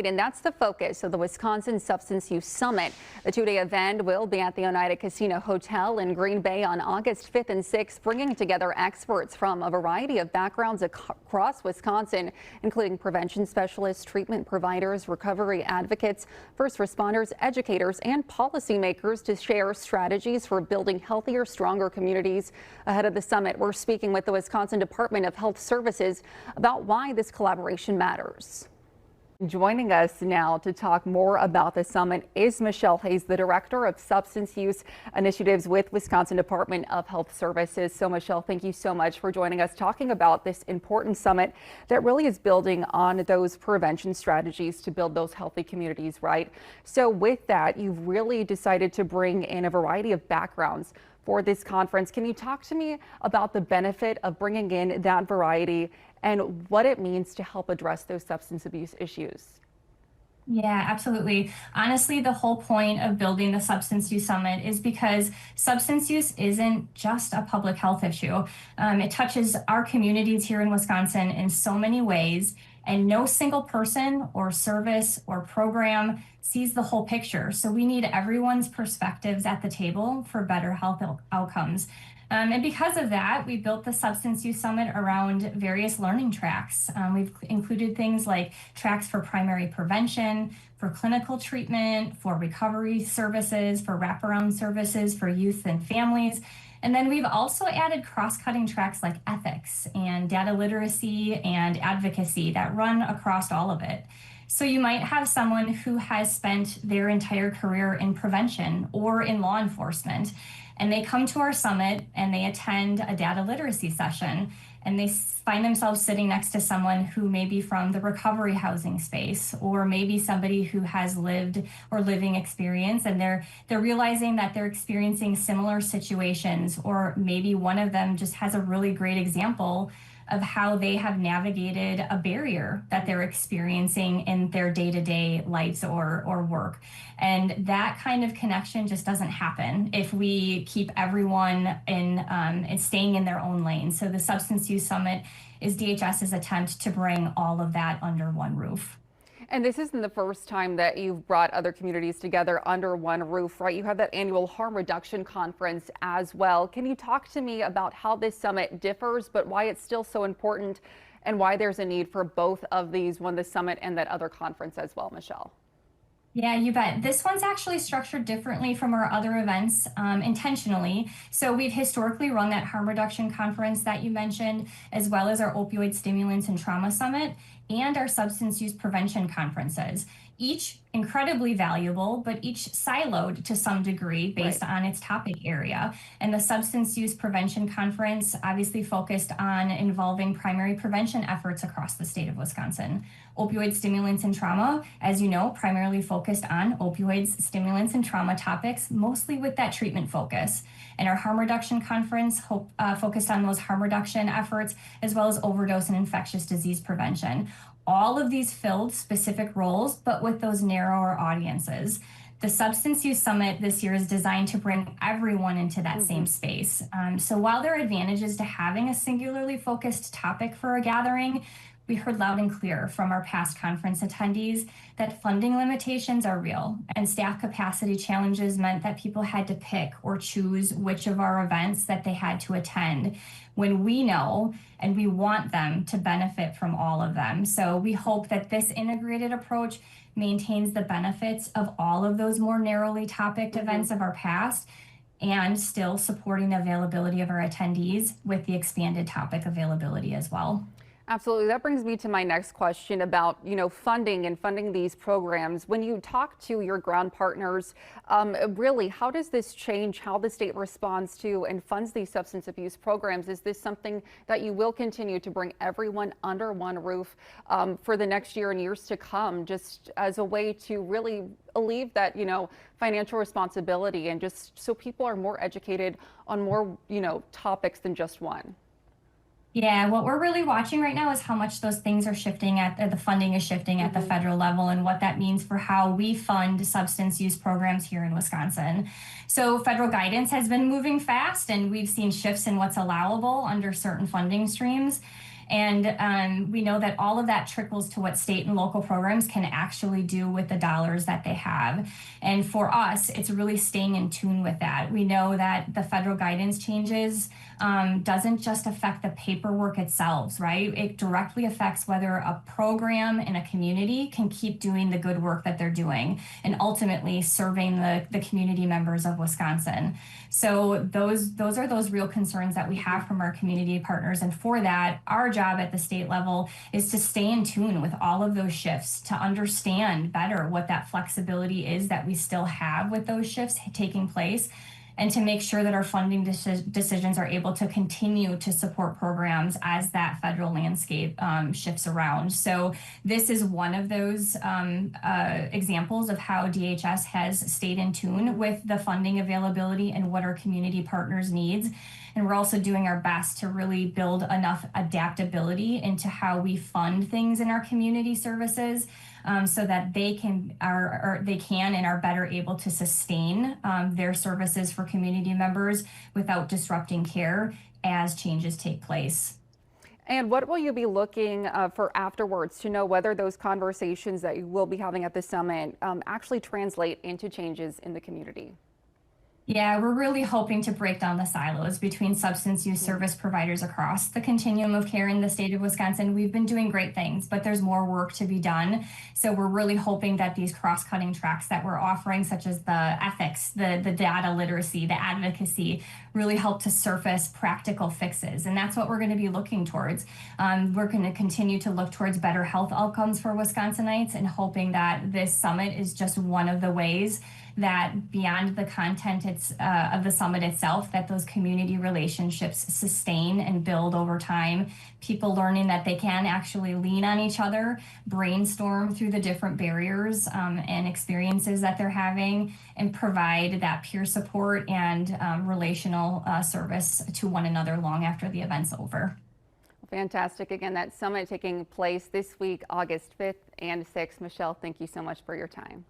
And that's the focus of the Wisconsin Substance Use Summit. The two-day event will be at the Oneida Casino Hotel in Green Bay on August 5th and 6th, bringing together experts from a variety of backgrounds across Wisconsin, including prevention specialists, treatment providers, recovery advocates, first responders, educators, and policymakers to share strategies for building healthier, stronger communities. Ahead of the summit, we're speaking with the Wisconsin Department of Health Services about why this collaboration matters. Joining us now to talk more about the summit is Michelle Hayes, the Director of Substance Use Initiatives with Wisconsin Department of Health Services. So Michelle, thank you so much for joining us talking about this important summit that really is building on those prevention strategies to build those healthy communities, right? So with that, you've really decided to bring in a variety of backgrounds for this conference. Can you talk to me about the benefit of bringing in that variety and what it means to help address those substance abuse issues? Yeah, absolutely. Honestly, the whole point of building the Substance Use Summit is because substance use isn't just a public health issue. It touches our communities here in Wisconsin in so many ways, and no single person or service or program sees the whole picture. So we need everyone's perspectives at the table for better health outcomes. And because of that, we built the Substance Use Summit around various learning tracks. We've included things like tracks for primary prevention, for clinical treatment, for recovery services, for wraparound services for youth and families. And then we've also added cross-cutting tracks like ethics and data literacy and advocacy that run across all of it. So you might have someone who has spent their entire career in prevention or in law enforcement, and they come to our summit and they attend a data literacy session, and they find themselves sitting next to someone who may be from the recovery housing space, or maybe somebody who has lived or living experience, and they're realizing that they're experiencing similar situations, or maybe one of them just has a really great example of how they have navigated a barrier that they're experiencing in their day-to-day lives or work. And that kind of connection just doesn't happen if we keep everyone in staying in their own lane. So the Substance Use Summit is DHS's attempt to bring all of that under one roof. And this isn't the first time that you've brought other communities together under one roof, right? You have that annual harm reduction conference as well. Can you talk to me about how this summit differs, but why it's still so important and why there's a need for both of these, one, the summit and that other conference as well, Michelle? Yeah, you bet. This one's actually structured differently from our other events intentionally. So we've historically run that harm reduction conference that you mentioned, as well as our opioid stimulants and trauma summit and our substance use prevention conferences. Each incredibly valuable, but each siloed to some degree based on its topic area. And the Substance Use Prevention Conference obviously focused on involving primary prevention efforts across the state of Wisconsin. Opioid stimulants and trauma, as you know, primarily focused on opioids, stimulants, and trauma topics, mostly with that treatment focus. And our harm reduction conference focused on those harm reduction efforts, as well as overdose and infectious disease prevention. All of these filled specific roles, but with those narrower audiences. The Substance Use Summit this year is designed to bring everyone into that same space. So while there are advantages to having a singularly focused topic for a gathering, we heard loud and clear from our past conference attendees that funding limitations are real, and staff capacity challenges meant that people had to pick or choose which of our events that they had to attend, when we know and we want them to benefit from all of them. So we hope that this integrated approach maintains the benefits of all of those more narrowly topicked events of our past, and still supporting the availability of our attendees with the expanded topic availability as well. Absolutely. That brings me to my next question about, funding these programs. When you talk to your ground partners, really, how does this change how the state responds to and funds these substance abuse programs? Is this something that you will continue to bring everyone under one roof for the next year and years to come, just as a way to really alleviate that, financial responsibility, and just so people are more educated on more, topics than just one? Yeah, what we're really watching right now is how much those things are shifting the funding is shifting at the federal level, and what that means for how we fund substance use programs here in Wisconsin. So federal guidance has been moving fast, and we've seen shifts in what's allowable under certain funding streams. And we know that all of that trickles to what state and local programs can actually do with the dollars that they have. And for us, it's really staying in tune with that. We know that the federal guidance changes doesn't just affect the paperwork itself, right? It directly affects whether a program in a community can keep doing the good work that they're doing and ultimately serving the community members of Wisconsin. So those are those real concerns that we have from our community partners. And for that, our job at the state level is to stay in tune with all of those shifts, to understand better what that flexibility is that we still have with those shifts taking place, and to make sure that our funding decisions are able to continue to support programs as that federal landscape shifts around. So this is one of those examples of how DHS has stayed in tune with the funding availability and what our community partners needs. And we're also doing our best to really build enough adaptability into how we fund things in our community services, so that they can and are better able to sustain their services for community members without disrupting care as changes take place. And what will you be looking for afterwards to know whether those conversations that you will be having at the summit actually translate into changes in the community? Yeah, we're really hoping to break down the silos between substance use service providers across the continuum of care in the state of Wisconsin. We've been doing great things, but there's more work to be done. So we're really hoping that these cross-cutting tracks that we're offering, such as the ethics, the data literacy, the advocacy, really help to surface practical fixes. And that's what we're going to be looking towards. We're going to continue to look towards better health outcomes for Wisconsinites, and hoping that this summit is just one of the ways that, beyond the content of the summit itself, that those community relationships sustain and build over time. People learning that they can actually lean on each other, brainstorm through the different barriers and experiences that they're having, and provide that peer support and relational service to one another long after the event's over. Fantastic. Again, that summit taking place this week, August 5th and 6th. Michelle, thank you so much for your time.